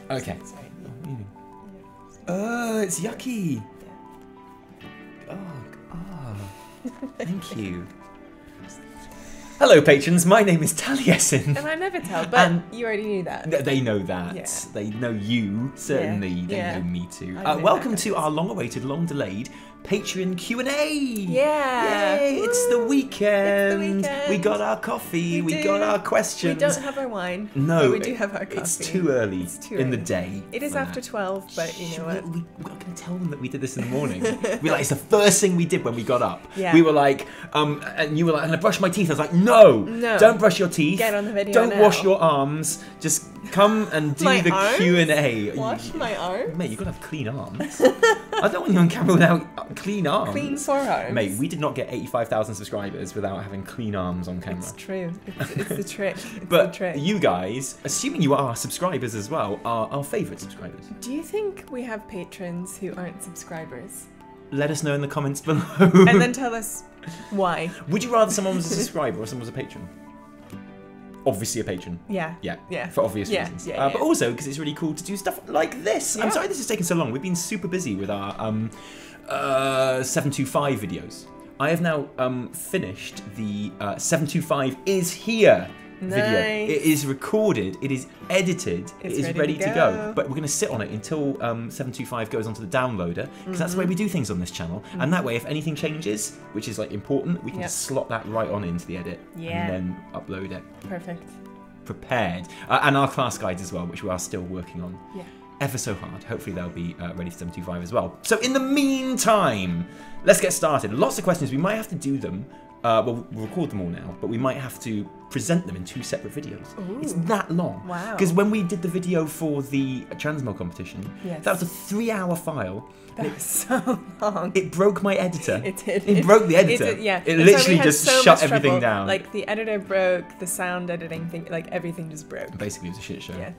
Okay. Sorry. Oh, it's yucky. Yeah. Thank you. Hello, patrons. My name is Taliesin. And I'm Evitel, but you already knew that. They know that. Yeah. They know you, certainly. Yeah. They Yeah. know me too. I know Welcome that. to our long-awaited, long-delayed Patreon Q&A. Yeah. Yay, it's the weekend. It's the weekend. We got our coffee. We do. got our questions. We don't have our wine. No, but we do have our coffee. It's too early It's too in the early. day. It is for after that. 12, but you know what? We're not going to tell them that we did this in the morning. We're like, it's the first thing we did when we got up. Yeah. We were like, and you were like, I'm going to brush my teeth. I was like, no, don't brush your teeth. Get on the video Don't now. wash your arms. Just come and do My the arms? Q&A. Wash my arms? Mate, you've got to have clean arms. I don't want you on camera without clean arms. Clean forearms. Mate, we did not get 85,000 subscribers without having clean arms on camera. It's true. It's the trick. It's But the trick. you guys, assuming you are subscribers as well, are our favourite subscribers. Do you think we have patrons who aren't subscribers? Let us know in the comments below. And then tell us why. Would you rather someone was a subscriber or someone was a patron? Obviously a patron. Yeah. Yeah. For obvious Yeah, reasons. yeah, But yeah. also because it's really cool to do stuff like this. Yeah. I'm sorry this has taken so long. We've been super busy with our 725 videos. I have now finished the 725 is here video. Nice. It is recorded, it is edited, it It's is ready ready to to go. go. But we're going to sit on it until 725 goes onto the downloader, because that's the way we do things on this channel. And that way, if anything changes, which is like important, we can Yep. just slot that right on into the edit Yeah. and then upload it Perfect. prepared. And our class guides as well, which we are still working on. Yeah. Ever so hard. Hopefully they'll be ready for 725 as well. So in the meantime, let's get started. Lots of questions. We might have to do them. Well, we'll record them all now, but we might have to present them in 2 separate videos. Ooh. It's that long. Wow. Because when we did the video for the Transmo competition, Yes. that was a 3-hour file. That was so long. It broke my editor. It did. It broke the editor. It did, yeah. It And so we literally had just so shut much everything trouble. down. Like the editor broke, the sound editing thing, like everything just broke. Basically, it was a shit show. Yeah.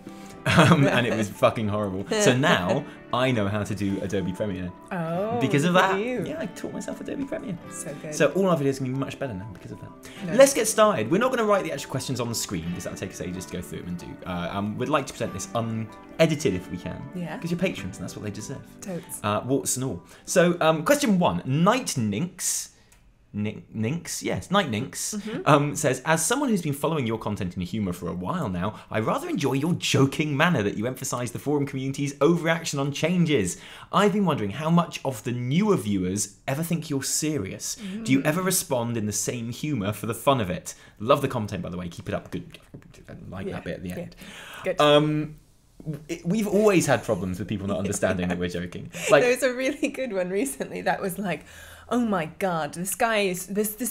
And it was fucking horrible. So now I know how to do Adobe Premiere. Oh. Because of look at that, you. yeah, I taught myself Adobe Premiere. So good. So all our videos are going to be much better now because of that. No. Let's get started. We're not going to write the actual questions on the screen because that'll take us ages to go through them and do. We'd like to present this unedited if we can. Yeah. Because you're patrons and that's what they deserve. Totes. Warts and all. So question 1. Night Ninx. Ninx? Yes, Night Ninx says, as someone who's been following your content in humour for a while now, I rather enjoy your joking manner that you emphasise the forum community's overreaction on changes. I've been wondering how much of the newer viewers ever think you're serious. Do you ever respond in the same humour for the fun of it? Love the content, by the way. Keep it up. Good. I like that bit at the end. Good. We've always had problems with people not understanding that we're joking. Like, There was a really good one recently that was like, oh my god, this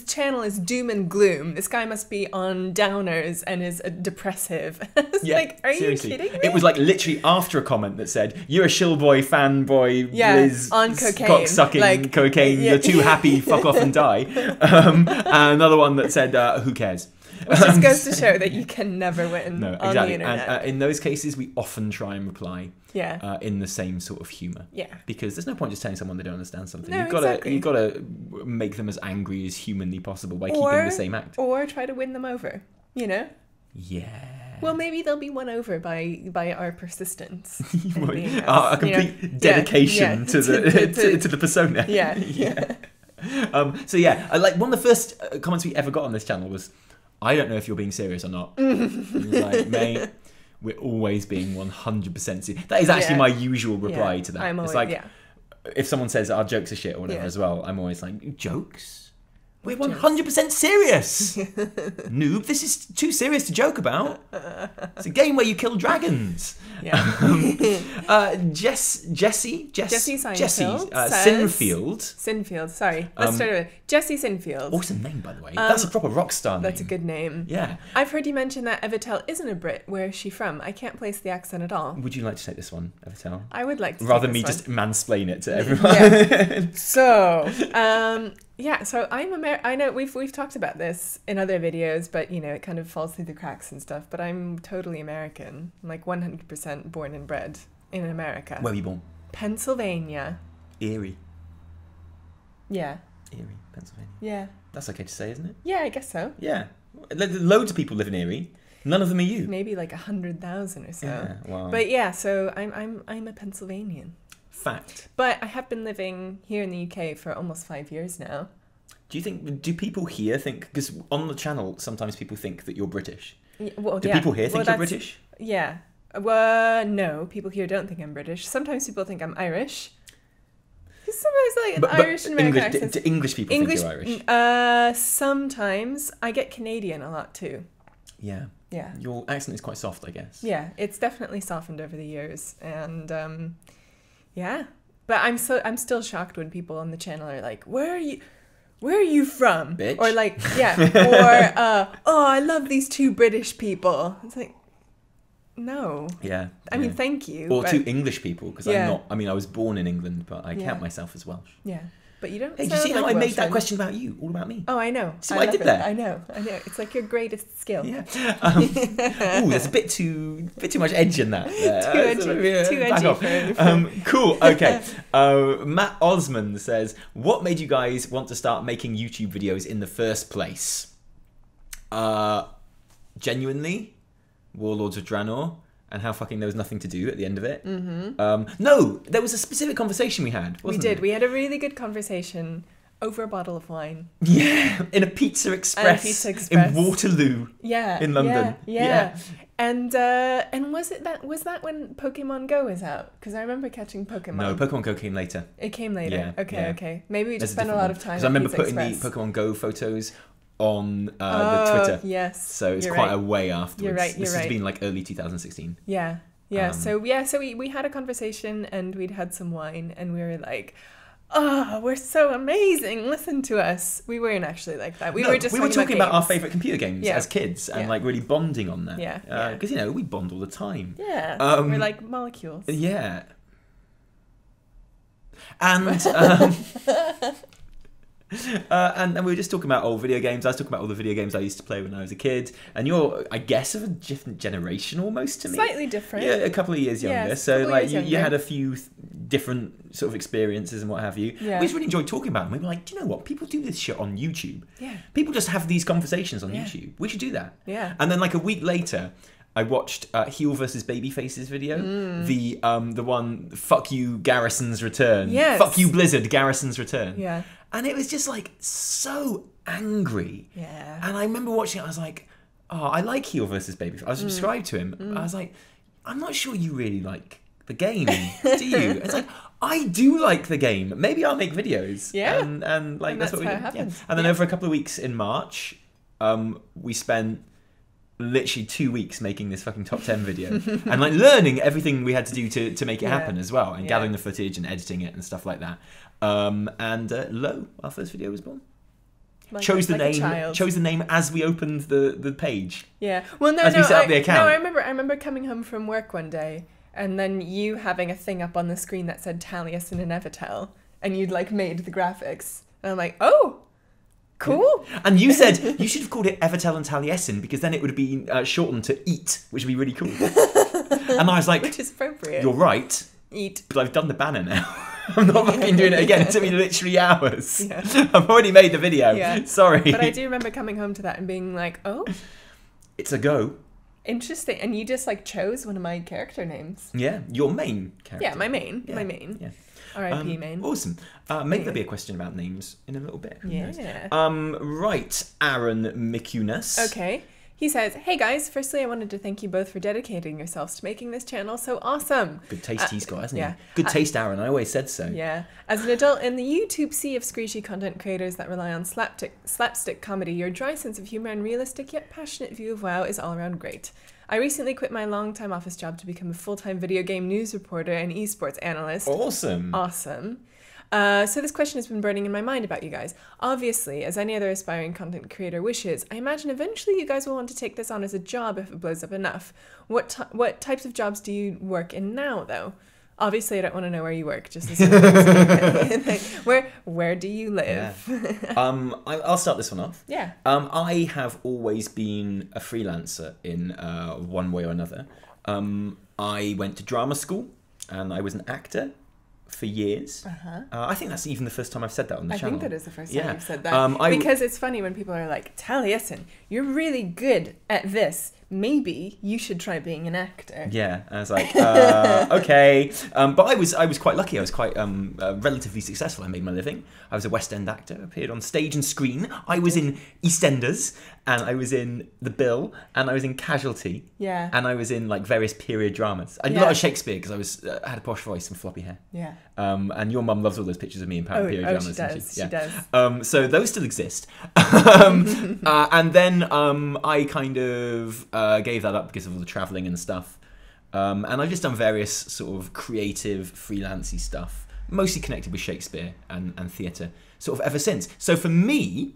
channel is doom and gloom. This guy must be on downers and is depressive. It's like, are seriously. you kidding me? It was like literally after a comment that said, "You're a shillboy fanboy, Liz, on cocaine, cock sucking, like, cocaine. yeah. You're too happy, fuck off and die." And another one that said, "Who cares?" Which just goes to show that you can never win No, on exactly. the internet. And in those cases, we often try and reply Yeah. in the same sort of humour. Yeah. Because there's no point just telling someone they don't understand something. No, You've exactly. got to make them as angry as humanly possible by keeping the same act. Or try to win them over, you know? Yeah. Well, maybe they'll be won over by our persistence. and being a us, you know? complete dedication Yeah, to the to the persona. Yeah. yeah. So yeah, like one of the first comments we ever got on this channel was, "I don't know if you're being serious or not." It was like, mate, we're always being 100% serious. That is actually Yeah. my usual reply Yeah. to that. I'm It's always, like, if someone says our jokes are shit or whatever Yeah. as well, I'm always like, jokes? We're What 100% serious. Noob, this is too serious to joke about. It's a game where you kill dragons. Yeah. Jesse Seinfeld says- Sinfield. Sinfield, sorry. Let's start with Jesse Sinfield. Awesome name, by the way. That's a proper rock star name. That's a good name. Yeah. I've heard you mention that Evitel isn't a Brit. Where is she from? I can't place the accent at all. Would you like to take this one, Evitel? I would like to take Rather than this me one. just mansplain it to everyone. Yeah. So, so I'm I know we've talked about this in other videos, but you know it kind of falls through the cracks and stuff. But I'm totally American, I'm like 100% born and bred in America. Where were you born? Pennsylvania. Erie. Yeah. Erie, Pennsylvania. Yeah. That's okay to say, isn't it? Yeah, I guess so. Yeah. Loads of people live in Erie. None of them are you. Maybe like 100,000 or so. Yeah, wow. But yeah, so I'm a Pennsylvanian. Fact. But I have been living here in the UK for almost 5 years now. Do people here think, because on the channel sometimes people think that you're British. Well, Do people here think you're British? Yeah. Well, no, people here don't think I'm British. Sometimes people think I'm Irish. Sometimes like Irish and American accents. Do English people think you're Irish? Sometimes I get Canadian a lot too. Yeah. Yeah. Your accent is quite soft, I guess. Yeah, it's definitely softened over the years, and yeah. But I'm still shocked when people on the channel are like, "Where are you from?" Bitch. Or like, yeah, or "Oh, I love these two British people." It's like, no. Yeah. I mean, thank you. Or but, two English people, because Yeah. I'm not. I mean, I was born in England, but I Yeah. count myself as Welsh. Yeah, but you don't. Hey, do you sound see how like I a made that Welshman. question about you? All about me. Oh, I know. See what I love did it. there? I know. It's like your greatest skill. Yeah. Ooh, there's a bit too much edge in that. Too edgy. Back Too off. edgy. Cool. Okay. Matt Osmond says, "What made you guys want to start making YouTube videos in the first place?" Genuinely, Warlords of Draenor, and how fucking there was nothing to do at the end of it. Mm-hmm. No, there was a specific conversation we had. Wasn't We did. It? We had a really good conversation over a bottle of wine. Yeah, in a Pizza Express, in Waterloo. Yeah, in London. Yeah. And was that when Pokemon Go was out? Because I remember catching Pokemon. No, Pokemon Go came later. It came later. Yeah, Okay. Maybe we just There's spent a lot of time. Because I remember Pizza putting Express. the Pokemon Go photos on the Twitter. Yes. So it's you're quite right. a way afterwards. You're right. This has been like early 2016. Yeah. So we had a conversation and we'd had some wine and we were like, "Oh, we're so amazing! Listen to us." We weren't actually like that. We were talking about our games. favourite computer games as kids and like really bonding on that. Yeah. Because we bond all the time. Yeah. We're like molecules. Yeah. And and we were just talking about old video games. I was talking about all the video games I used to play when I was a kid. And you're, I guess, of a different generation almost to me. Slightly different. Yeah, a couple of years younger. Yes, so like you younger. had a few different sort of experiences and what have you. Yeah. We just really enjoyed talking about them. We were like, do you know what? People do this shit on YouTube. Yeah. People just have these conversations on Yeah. YouTube. We should do that. Yeah. And then like a week later, I watched Heel versus Babyface's video, the one "Fuck You, Garrison's Return." Yes. Fuck you, Blizzard, Garrison's Return. Yeah. And it was just like so angry. Yeah. And I remember watching it. I was like, "Oh, I like Heel versus Babyface." I was subscribed to him. I was like, "I'm not sure you really like the game, do you?" It's like, I do like the game. Maybe I'll make videos. Yeah. And like And that's what we how did. it happens. Yeah. And then Yeah. over a couple of weeks in March, we spent literally 2 weeks making this fucking top 10 video and like learning everything we had to do to make it Yeah. happen as well, and Yeah. gathering the footage and editing it and stuff like that. Lo, our first video was born. Chose the name as we opened the page. Yeah. Well, no, As we set up the account. No, I remember coming home from work one day and then you having a thing up on the screen that said Taliesin and Evitel, and you'd like made the graphics, and I'm like, oh, cool. And you said you should have called it Evitel and Taliesin because then it would have been shortened to Eat, which would be really cool. And I was like, Which is appropriate. you're right, Eat. but I've done the banner now. I'm not fucking doing it again. It took me literally hours. Yeah. I've already made the video. Yeah. Sorry. But I do remember coming home to that and being like, oh, It's a go. interesting. And you just like chose one of my character names. Yeah, your main character. Yeah, my main. Yeah, My main. Yeah. R.I.P. main. Awesome. Maybe there'll be a question about names in a little bit. Who knows? Yeah. Right, Aaron Mikunas. Okay. He says, "Hey guys, firstly I wanted to thank you both for dedicating yourselves to making this channel so awesome." Good taste he's got, hasn't yeah. he? Good taste, Aaron. I always said so. Yeah. As an adult in the YouTube sea of screechy content creators that rely on slapstick comedy, your dry sense of humor and realistic yet passionate view of WoW is all around great. I recently quit my long-time office job to become a full-time video game news reporter and esports analyst. Awesome. Awesome. So this question has been burning in my mind about you guys. Obviously, as any other aspiring content creator wishes, I imagine eventually you guys will want to take this on as a job if it blows up enough. What types of jobs do you work in now, though? Obviously, I don't want to know where you work. Just as where do you live? Yeah. I'll start this one off. Yeah. I have always been a freelancer in one way or another. I went to drama school and I was an actor for years. I think that's even the first time I've said that on the channel. I think that is the first time you've said that. Because it's funny when people are like, Taliesin, you're really good at this, maybe you should try being an actor. Yeah, I was like, okay. But I was quite lucky. I was quite relatively successful. I made my living. I was a West End actor, appeared on stage and screen. I was in EastEnders, and I was in The Bill, and I was in Casualty. Yeah. And I was in like various period dramas. I did a lot of Shakespeare because I had a posh voice and floppy hair. Yeah. And your mum loves all those pictures of me in period dramas. She does. She does. So those still exist. And then I kind of gave that up because of all the travelling and stuff. And I've just done various sort of creative, freelancey stuff, mostly connected with Shakespeare and theatre, sort of ever since. So for me,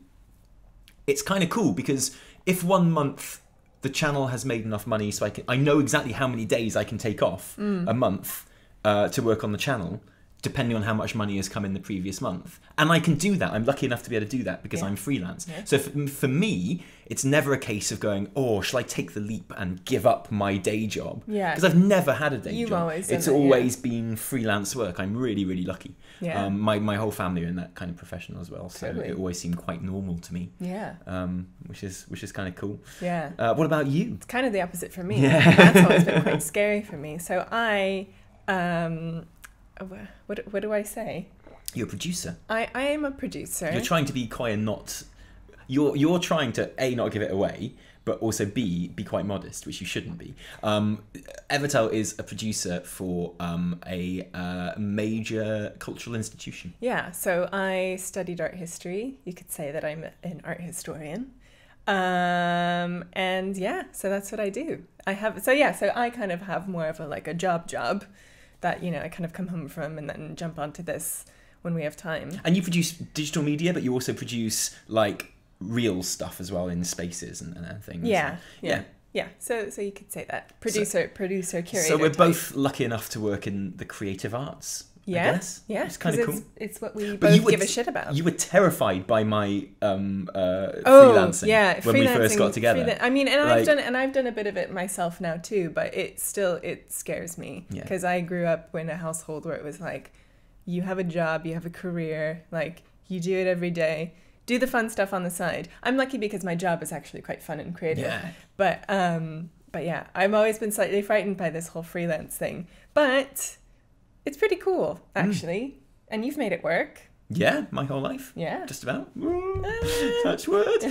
it's kind of cool because if 1 month the channel has made enough money so I know exactly how many days I can take off a month to work on the channel, depending on how much money has come in the previous month. And I can do that. I'm lucky enough to be able to do that because I'm freelance. Yeah. So for me, it's never a case of going, oh, shall I take the leap and give up my day job? Yeah. Because I've never had a day job. It's always been freelance work. I'm really, really lucky. Yeah. My whole family are in that kind of profession as well. So it always seemed quite normal to me. Yeah. Which is kind of cool. Yeah. What about you? It's kind of the opposite for me. Yeah. That's always been quite scary for me. So I... what do I say? You're a producer. I am a producer. You're trying to be quite not. You're trying to A, not give it away, but also B, be quite modest, which you shouldn't be. Evertel is a producer for a major cultural institution. Yeah, so I studied art history. You could say that I'm an art historian. And yeah, so that's what I do. So I kind of have more of a job that, I kind of come home from and then jump onto this when we have time. And you produce digital media, but you also produce like real stuff as well in spaces and things. Yeah. So you could say that producer, curator. So we're type. Both lucky enough to work in the creative arts. Yeah, I guess. Yeah, it's kind of cool. It's what we both give a shit about. You were terrified by my freelancing when we first got together. I've done a bit of it myself now too, but it scares me because I grew up in a household where it was like, you have a job, you have a career, like you do it every day. Do the fun stuff on the side. I'm lucky because my job is actually quite fun and creative. Yeah. But yeah, I've always been slightly frightened by this whole freelance thing. But it's pretty cool, actually. And you've made it work. Yeah, my whole life. Yeah. Just about. Touch wood.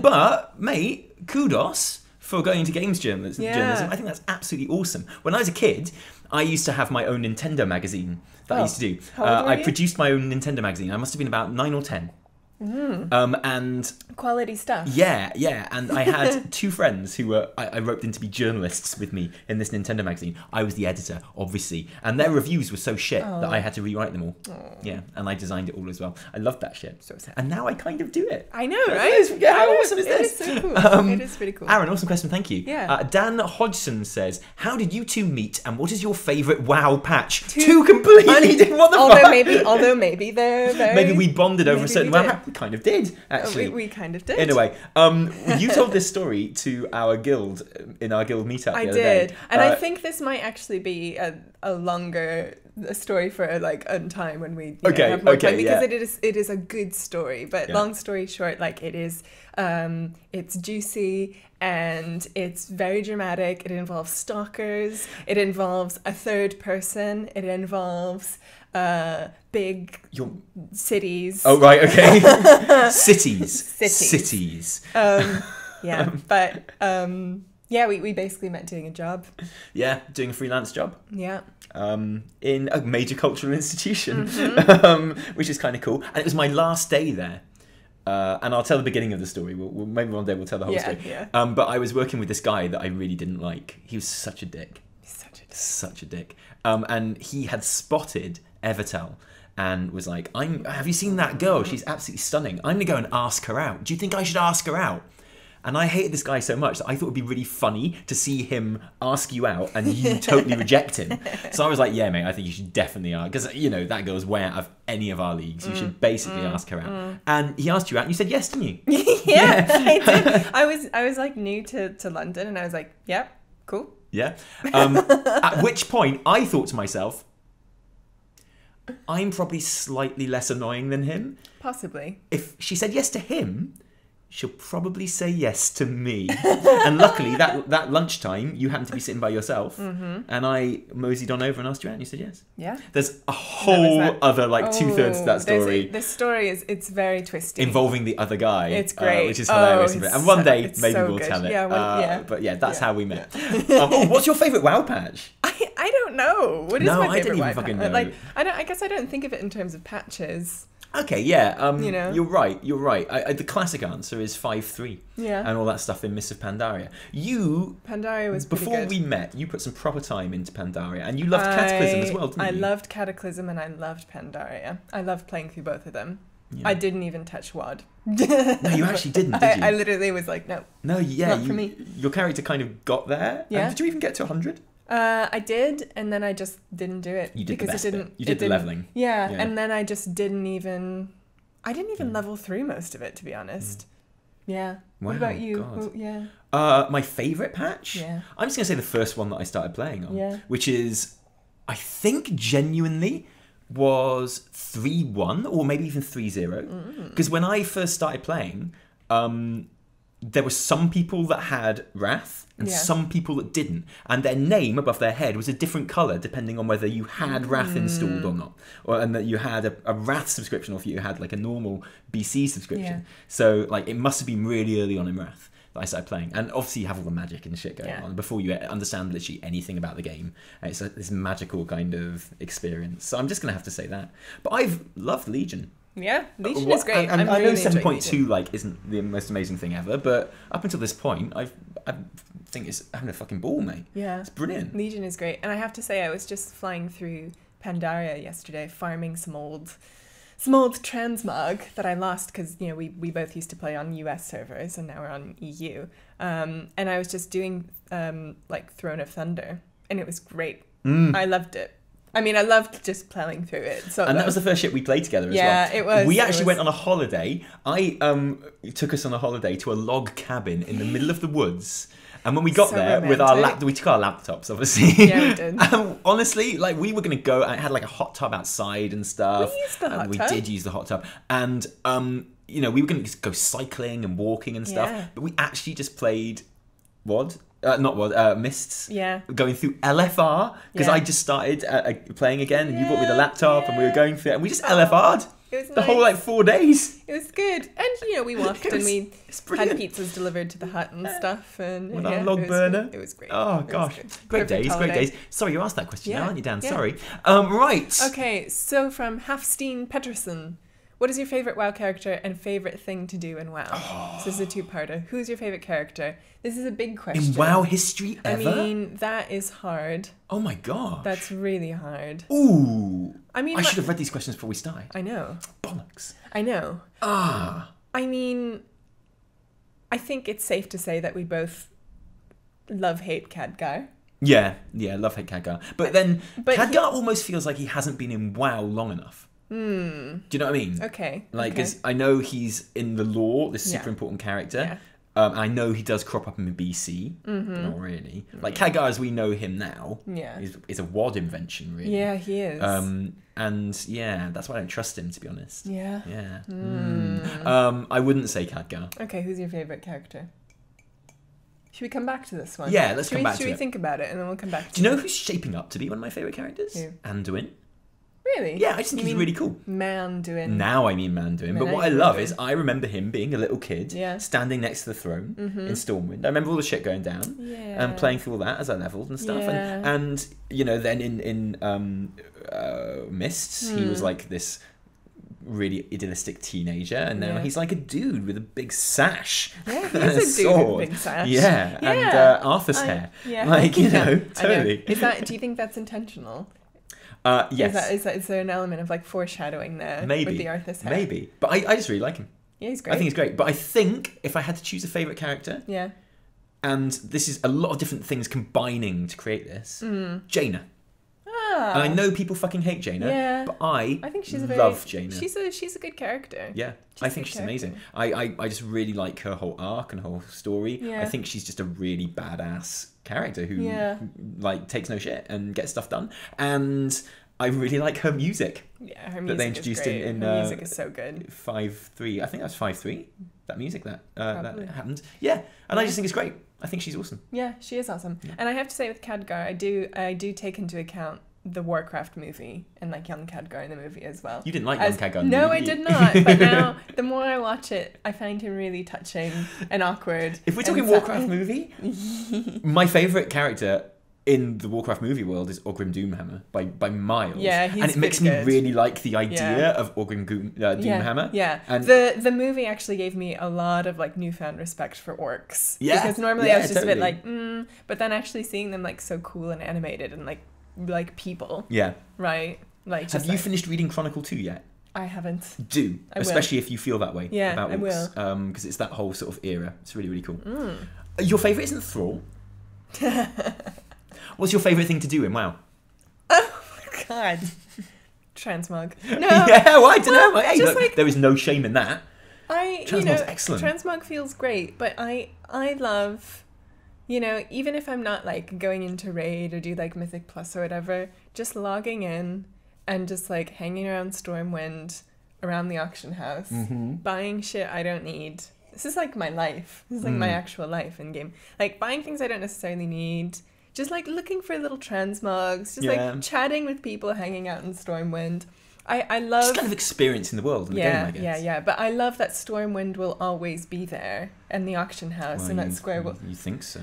But, mate, kudos for going into games journalism. I think that's absolutely awesome. When I was a kid, I used to have my own Nintendo magazine that I used to do. How old were you? I produced my own Nintendo magazine. I must have been about 9 or 10. And quality stuff. Yeah. And I had two friends who I roped in to be journalists with me in this Nintendo magazine. I was the editor, obviously, and their reviews were so shit that I had to rewrite them all. Yeah, and I designed it all as well. I loved that shit. So sad. And now I kind of do it. I know, right? How awesome is this? It is so cool. It is pretty cool. Aaron, awesome question. Thank you. Yeah. Dan Hodgson says, "How did you two meet, and what is your favourite WoW patch?" Two completely different. What the fuck? Although maybe they're very... Maybe we bonded over a certain WoW patch. We kind of did. Actually, we kind of did. Anyway, you told this story to our guild in our guild meetup. I did, and I think this might actually be a longer story for a time when we have more time, because it is a good story. But long story short, it is it's juicy and it's very dramatic. It involves stalkers. It involves a third person. It involves big cities. Oh, right, okay. Cities. Yeah, but we basically met doing a job. Yeah, doing a freelance job. Yeah. In a major cultural institution, which is kind of cool. And it was my last day there. And I'll tell the beginning of the story. Maybe one day we'll tell the whole story. Yeah. But I was working with this guy that I really didn't like. He was such a dick. Such a dick. And he had spotted Evertel and was like, have you seen that girl? She's absolutely stunning. I'm going to go and ask her out. Do you think I should ask her out? And I hated this guy so much that I thought it would be really funny to see him ask you out and you totally reject him. So I was like, yeah, mate, I think you should definitely ask. Because, that girl's way out of any of our leagues. You should basically ask her out. And he asked you out and you said yes, didn't you? Yeah, I did. I was new to London and I was like, yeah, cool. Yeah. At which point I thought to myself, I'm probably slightly less annoying than him. Possibly. If she said yes to him, she'll probably say yes to me. And luckily, that lunchtime, you happened to be sitting by yourself, and I moseyed on over and asked you out, and you said yes. Yeah. There's a whole other, like, 2/3 of that story. This story it's very twisty. Involving the other guy. It's great. Which is hilarious. And one day, maybe so we'll good. tell it. Yeah, But yeah, that's how we met. What's your favourite WoW patch? I don't know. What is No, my I favorite didn't even WoW fucking patch? know. Like, I guess I don't think of it in terms of patches. Okay, yeah. You know? You're right. The classic answer is 5-3. Yeah. And all that stuff in Mists of Pandaria. Pandaria was pretty before good. we met, you put some proper time into Pandaria, and you loved Cataclysm as well, didn't you? I loved Cataclysm and I loved Pandaria. I loved playing through both of them. Yeah. I didn't even touch WoD. No, you actually didn't, did you? I literally was like, no. No, yeah. Not for me. Your character kind of got there. Yeah. And did you even get to 100? I did, and then I just didn't do it. You did the because best it didn't. bit. You did the leveling. Yeah, Yeah. and then I just didn't even. I didn't even level through most of it, to be honest. Yeah. Wow, What about you? God. Well, yeah. My favourite patch? Yeah. I'm just going to say the first one that I started playing on. Yeah. Which is, I think, genuinely was 3-1 or maybe even 3-0. Because when I first started playing, there were some people that had Wrath and Yeah. some people that didn't. And their name above their head was a different colour depending on whether you had Wrath installed or not. And that you had a Wrath subscription or if you had like a normal BC subscription. Yeah. So like it must have been really early on in Wrath that I started playing. And obviously you have all the magic and shit going Yeah. on before you understand literally anything about the game. It's this magical kind of experience. So I'm just going to have to say that. But I've loved Legion. Yeah, Legion is great. And I'm I know really enjoying 7.2 Legion. like isn't the most amazing thing ever, but up until this point, I think it's having a fucking ball, mate. Yeah. It's brilliant. Legion is great. And I have to say, I was just flying through Pandaria yesterday, farming some old transmog that I lost because, you know, we both used to play on US servers and now we're on EU. And I was just doing like Throne of Thunder, and it was great. I loved it. I mean, I loved just playing through it. So And that was the first ship we played together as well. Yeah, it was. We actually went on a holiday. It took us on a holiday to a log cabin in the middle of the woods. And when we got So there with our romantic. we took our laptops, obviously. Yeah, we did. Honestly, like we were gonna go. I had like a hot tub outside and stuff. We used the hot We tub. did use the hot tub, and you know, we were gonna just go cycling and walking and stuff. Yeah. But we actually just played not WoD, Mists. Yeah. Going through LFR because Yeah. I just started playing again, and you brought me the Yeah, laptop, and we were yeah. going through it, and we just LFR'd It was the whole nice. like 4 days. It was good. And, you know, we walked and we It's had brilliant. pizzas delivered to the hut and stuff. And With yeah, our log it was burner. good. It was great. Oh It was gosh, good. great Perfect days, holiday. great days. Sorry, you asked that question now, Yeah, aren't you, Dan? yeah. Sorry. Right. Okay, so from Hafstein Pettersson, what is your favourite WoW character and favourite thing to do in WoW? So this is a two-parter. Who's your favourite character? This is a big question. In WoW history I ever? mean, that is hard. Oh my god. That's really hard. Ooh. I mean, I should have read these questions before we started. I know. Bollocks. I know. Ah. I mean, I think it's safe to say that we both love-hate Khadgar. Yeah, love hate Khadgar. But then But Khadgar almost feels like he hasn't been in WoW long enough. Do you know what I mean? Okay. Like, okay. 'cause I know he's in the lore, this super Yeah. important character. Yeah. I know he does crop up in the BC, but not really. Like Khadgar, as we know him now, Yeah. is a WoD invention, really. Yeah, he is. And yeah, that's why I don't trust him, to be honest. Yeah. Yeah. Mm. I wouldn't say Khadgar. Okay, who's your favourite character? Should we come back to this one? Yeah, let's come back to Should we it. think about it and then we'll come back to Do you know who's shaping up to be one of my favourite characters? Who? Anduin. Really? Yeah, I just think You he's mean really cool. Manduin. Now I mean Manduin, but what I Manduin. love is I remember him being a little kid, Yeah. standing next to the throne in Stormwind. I remember all the shit going down, Yeah. and playing through all that as I leveled and stuff. Yeah. And you know, then in Mists, he was like this really idealistic teenager, and now Yeah. he's like a dude with a big sash. Yeah, and he's a dude sword. with a big sash. Yeah, and Yeah. Arthur's hair. Yeah. Like, you know, I totally. Is that? Do you think that's intentional? Yes. Is there an element of like foreshadowing there Maybe. with the Arthur's hair? Maybe. But I just really like him. Yeah, he's great. I think he's great. But I think if I had to choose a favourite character, Yeah. and this is a lot of different things combining to create this, Jaina. Ah. And I know people fucking hate Jaina, Yeah. but I think she's a very love Jaina. She's a good character. Yeah, She's I a think good she's amazing. I just really like her whole arc and whole story. Yeah. I think she's just a really badass character who Yeah. like takes no shit and gets stuff done. And I really like her music Yeah, her music that they introduced is great. in Her music is so good. 5-3. I think that's 5-3. That music that Probably. happened. Yeah, and I just think it's great. I think she's awesome. Yeah, she is awesome. And I have to say with Khadgar, I do take into account the Warcraft movie and like young Khadgar in the movie as well. You didn't like young Khadgar? No, movie, I did did you? not. But now, the more I watch it, I find him really touching and awkward. If we're talking and Warcraft movie, my favourite character in the Warcraft movie world is Orgrim Doomhammer by miles. Yeah, he's and it makes pretty me good. really like the idea Yeah. of Orgrim Doomhammer. Yeah. And The movie actually gave me a lot of like newfound respect for orcs. Yeah, Because normally yeah, I was just totally. a bit like, but then actually seeing them like so cool and animated and like people, yeah. right? Like Have just you like, finished reading Chronicle 2 yet? I haven't. Do, I will. especially if you feel that way Yeah, about I orcs. Because it's that whole sort of era. It's really, really cool. Your favourite isn't Thrall? What's your favourite thing to do in WoW? God. Transmog. No. Yeah, well, I don't know. well, Hey, just look, like- there is no shame in that. Transmog's excellent. Transmog feels great, but I love, even if I'm not like going into raid or do like Mythic Plus or whatever, just logging in and just like hanging around Stormwind, around the auction house, buying shit I don't need. This is like my life. This is like my actual life in game. Like buying things I don't necessarily need. Just like looking for little transmogs, just Yeah. like chatting with people, hanging out in Stormwind. I love Just kind of experiencing the world in the game, I guess. yeah. But I love that Stormwind will always be there, and the auction house, Well, and that you- square will. You think so?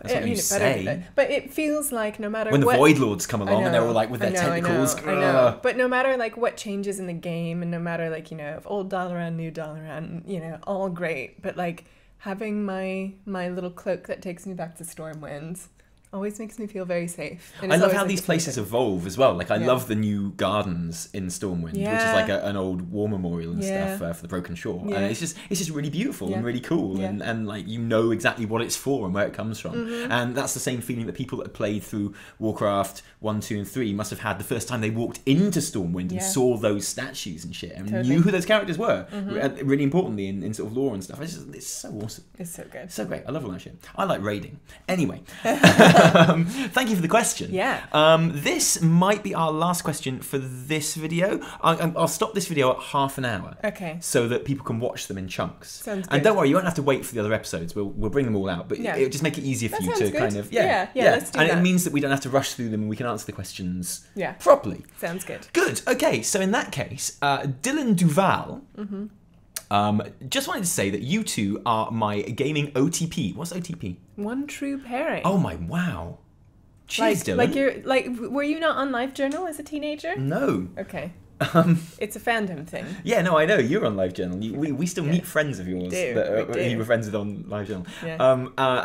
That's I what mean, you it better be say. there. But it feels like no matter When the what. Void Lords come I along and they're all know, like with their I tentacles. I know. But no matter like what changes in the game, and no matter like if old Dalaran, new Dalaran, all great. But like having my little cloak that takes me back to Stormwind always makes me feel very safe. And I it's love always, how like, these a places feeling. evolve as well. Like I Yeah. love the new gardens in Stormwind, which is Yeah. like an old war memorial and Yeah. stuff for the Broken Shore, Yeah. and it's just really beautiful Yeah. and really cool, Yeah. and like you know exactly what it's for and where it comes from, and that's the same feeling that people that played through Warcraft 1, 2, and 3 must have had the first time they walked into Stormwind Yeah. and saw those statues and shit and Totally. knew who those characters were. Really importantly in sort of lore and stuff. It's so awesome. It's so good. So great. I love all that shit. I like raiding. Anyway, thank you for the question. Yeah. This might be our last question for this video. I'll stop this video at half an hour. Okay. So that people can watch them in chunks. Sounds And good. don't worry, you won't have to wait for the other episodes. We'll bring them all out. But Yeah. it'll just make it easier for That you to sounds good. kind of Yeah, let's do and that. it means that we don't have to rush through them and we can answer the questions Yeah. properly. Sounds good. Good. Okay, so in that case, Dylan Duval just wanted to say that you two are my gaming OTP. What's OTP? One true pairing. Oh my wow. Cheers, Dylan. Like you're like, were you not on LiveJournal as a teenager? No. Okay. It's a fandom thing. Yeah, no, I know. You're on LiveJournal. We still meet friends of yours do, that we do. you were friends with on LiveJournal. Yeah.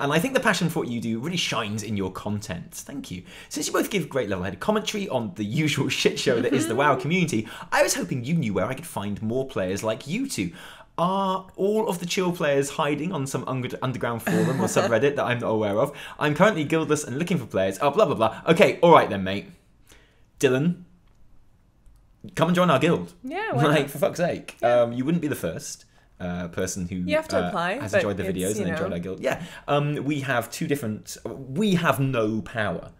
And I think the passion for what you do really shines in your content. Thank you. Since you both give great level-headed commentary on the usual shit show that is the WoW community, I was hoping you knew where I could find more players like you two. Are all of the chill players hiding on some underground forum or subreddit that I'm not aware of? I'm currently guildless and looking for players. Oh, blah, blah, blah. Okay, all right then, mate. Dylan, come and join our guild. Yeah, why Like, not? for fuck's sake. Yeah. You wouldn't be the first person who You have to apply, has but enjoyed the it's, videos and you enjoyed know. our guild. Yeah. We have two different... We have no power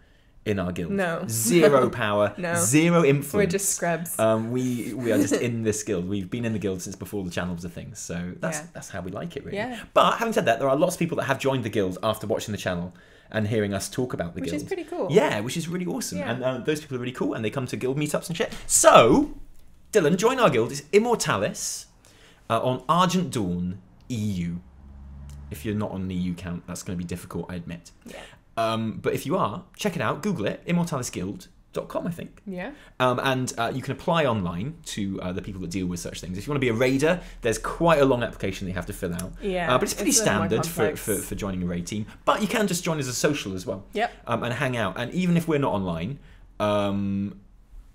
in our guild. No. Zero power. No. Zero influence. We're just scrubs. We are just in this guild. We've been in the guild since before the channel was a thing. So that's how we like it, really. Yeah. But having said that, there are lots of people that have joined the guild after watching the channel and hearing us talk about the Which guild. is pretty cool. Yeah, which is really awesome. Yeah. And those people are really cool and they come to guild meetups and shit. So, Dylan, join our guild. It's Immortalis on Argent Dawn EU. If you're not on an EU count, that's going to be difficult, I admit. Yeah. But if you are, check it out. Google it. immortalisguild.com, I think. Yeah. And you can apply online to the people that deal with such things. If you want to be a raider, there's quite a long application that you have to fill out. Yeah, But it's pretty it's a little more standard for, complex. for joining a raid team. But you can just join as a social as well. Yep. And hang out. And even if we're not online,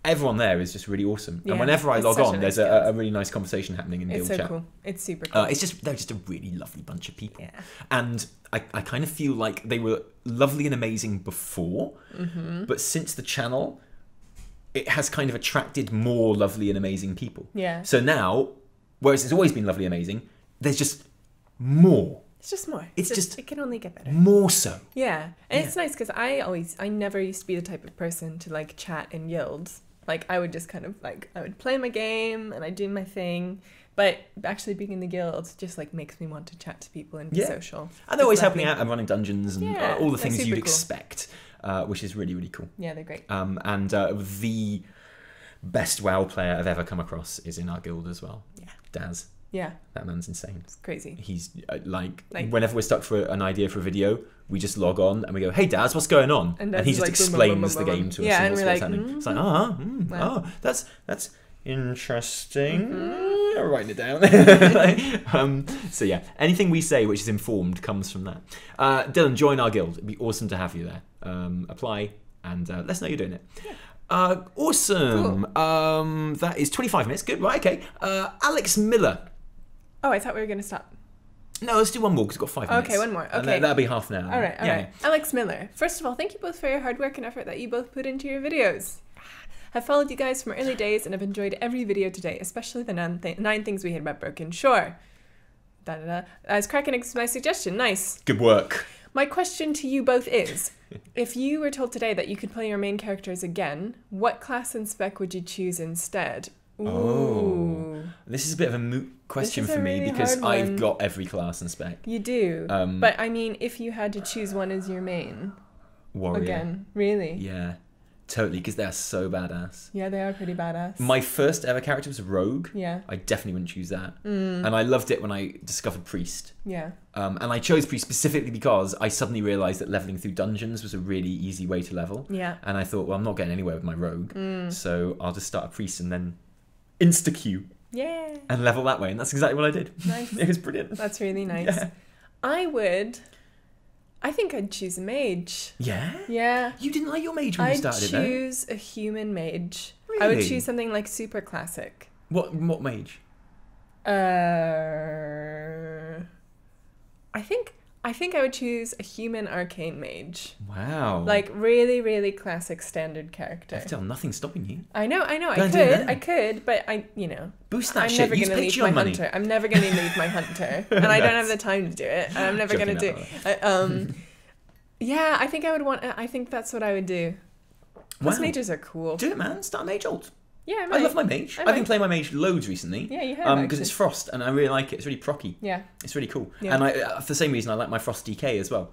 everyone there is just really awesome. Yeah, And whenever I it's log such on, a there's nice a guild. really nice conversation happening in It's guild so chat. cool. It's super cool. They're just a really lovely bunch of people. Yeah. And I kind of feel like they were lovely and amazing before, Mm-hmm. but since the channel, it has kind of attracted more lovely and amazing people. Yeah. So now, whereas it's always been lovely and amazing, there's just more. It's just more. It's just- it can only get better. More so. Yeah. And it's nice because I never used to be the type of person to like chat in guilds. Like, I would just kind of, like, I would play my game and I'd do my thing. But actually being in the guild just, like, makes me want to chat to people and be social. And they're always helping out and running dungeons and all the things you'd cool. expect, which is really, really cool. Yeah, they're great. And the best WoW player I've ever come across is in our guild as well. Yeah. Daz. Yeah. That man's insane. It's crazy. He's like, whenever we're stuck for an idea for a video, we just log on and we go, "Hey Daz, what's going on?" And he just explains the game to us. Yeah, and we're like, it's like, wow. That's interesting. I'm writing it down. So yeah, anything we say which is informed comes from that. Dylan, join our guild. It'd be awesome to have you there. Apply and let us know you're doing it. Yeah. Awesome. Cool. That is 25 minutes. Good. Right. Okay. Alex Miller. Oh, I thought we were going to stop. No, let's do one more because we've got 5 minutes. Okay, one more. Okay. And that'll be half an hour. All right. Alex Miller. First of all, thank you both for your hard work and effort that you both put into your videos. I've followed you guys from early days and have enjoyed every video today, especially the 9 things we hit about Broken Shore. As cracking my suggestion. Nice. Good work. My question to you both is, if you were told today that you could play your main characters again, what class and spec would you choose instead? Ooh. Oh, this is a bit of a moot question for me because I've got every class and spec. You do, but I mean, if you had to choose one as your main, warrior again, really? Yeah, totally, because they're so badass. Yeah, they are pretty badass. My first ever character was a rogue. Yeah, I definitely wouldn't choose that. And I loved it when I discovered priest. Yeah. And I chose priest specifically because I suddenly realised that leveling through dungeons was a really easy way to level. Yeah. And I thought, well, I'm not getting anywhere with my rogue, so I'll just start a priest and then insta-queue. Yeah. And level that way, and that's exactly what I did. Nice. It was brilliant. That's really nice. Yeah. I think I'd choose a mage. Yeah? Yeah. You didn't like your mage when you started it, though? I'd choose a human mage. Really? I would choose something like super classic. What mage? I think I would choose a human arcane mage. Wow. Like really, really classic standard character. FTL, nothing's stopping you. I know. I could, but boost that I'm shit. never Use gonna leave Patreon my money. hunter. I'm never gonna leave my hunter, and I don't have the time to do it. And I'm never gonna do it. Yeah, I think I would want. I think that's what I would do. Plus, mages are cool. Do it, man. Start a mage ult. Yeah, I love my mage. I've been playing my mage loads recently. Yeah, you have. Because it's frost, and I really like it. It's really procky. Yeah. It's really cool. Yeah. And for the same reason, I like my frost DK as well.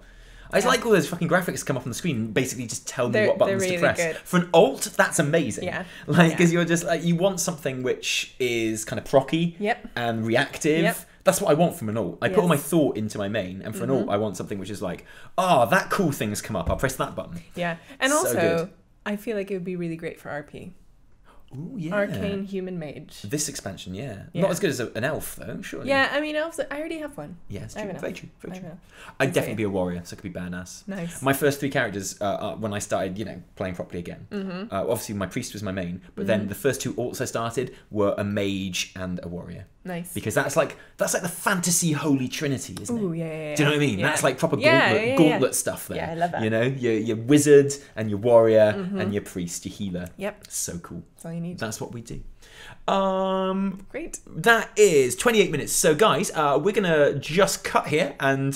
I just like all those fucking graphics come up on the screen and basically just tell me what buttons really to press. Good. For an alt, that's amazing. Yeah. Because you're just like, you want something which is kind of procky and reactive. Yep. That's what I want from an alt. I put all my thought into my main, and for an alt, I want something which is like, that cool thing's come up. I'll press that button. Yeah. And so also, good. I feel like it would be really great for RP. Ooh, yeah. Arcane human mage. This expansion, not as good as an elf though, surely. Yeah, I mean elves. I already have one. Yeah, it's true. Very true. Very true. I'd definitely be a warrior, so I could be badass. Nice. My first 3 characters, when I started, playing properly again. Obviously, my priest was my main, but then the first 2 alts I started were a mage and a warrior. Nice. Because that's like the fantasy holy trinity, isn't it? Ooh, yeah. Do you know what I mean? Yeah. That's like proper gauntlet stuff there. Yeah, I love that. Your wizard and your warrior and your priest, your healer. Yep. So cool. That's all you need. That's what we do. Great. That is 28 minutes. So guys, we're gonna just cut here and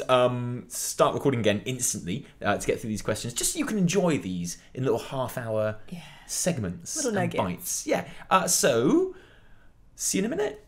start recording again instantly to get through these questions, just so you can enjoy these in little half-hour segments, little nuggets. bites. Yeah. So see you in a minute.